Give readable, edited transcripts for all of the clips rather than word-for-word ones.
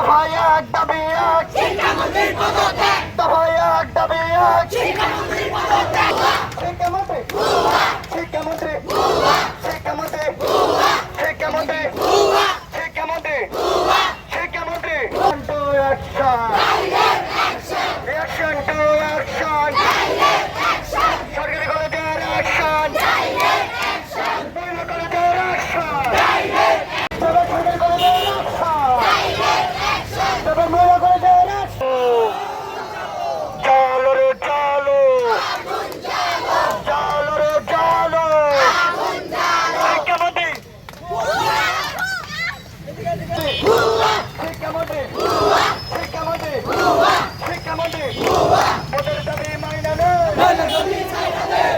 দফায় এক দাবি এক, শিক্ষামন্ত্রীর পদত্যাগ। দফায় এক দাবি এক, শিক্ষামন্ত্রীর পদত্যাগ। শিক্ষামন্ত্রী, শিক্ষামন্ত্রী, শিক্ষামন্ত্রী, শিক্ষামন্ত্রী, শিক্ষামন্ত্রী, শিক্ষামন্ত্রী। To action, action to action, সরকারি কলেজের অ্যাকশন, মহিলা কলেজের অ্যাকশন, সরকারি কলেজের অ্যাকশন, তারপর মহিলা কলেজের অ্যাকশন। চলো রে চলো, চলো রে চলো, শিক্ষামন্ত্রী, শিক্ষামন্ত্রী, শিক্ষামন্ত্রী, শিক্ষামন্ত্রী, ওদের দাবি মাইনা নেই, ওদের দাবি মাইনা নেই।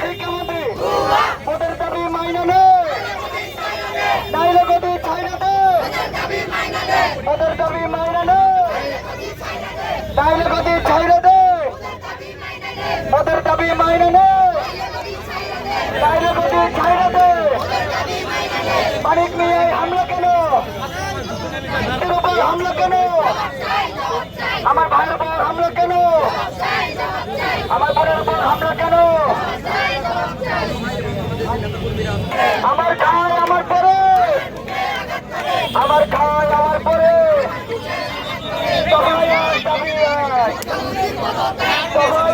শিক্ষামন্ত্রী, ওদের দাবি মাইনা নেই, ডায়লগতি ছাইনা দে, ওদের দাবি মাইনা নেই, ডায়লগতি ছাইনা দে, ওদের দাবি মাইনা নেই, ডায়লগতি ছাইনা দে। মানিক মিয়া হামলা কেন, উপর হামলা কেন, আমার ভাইয়ের উপর হামলা কেন, আমার বোনের উপর হামলা কেন, আমার খায় আমার পরে, আমার খায় আমার পরে, দফায় এক দাবি এক, দফায়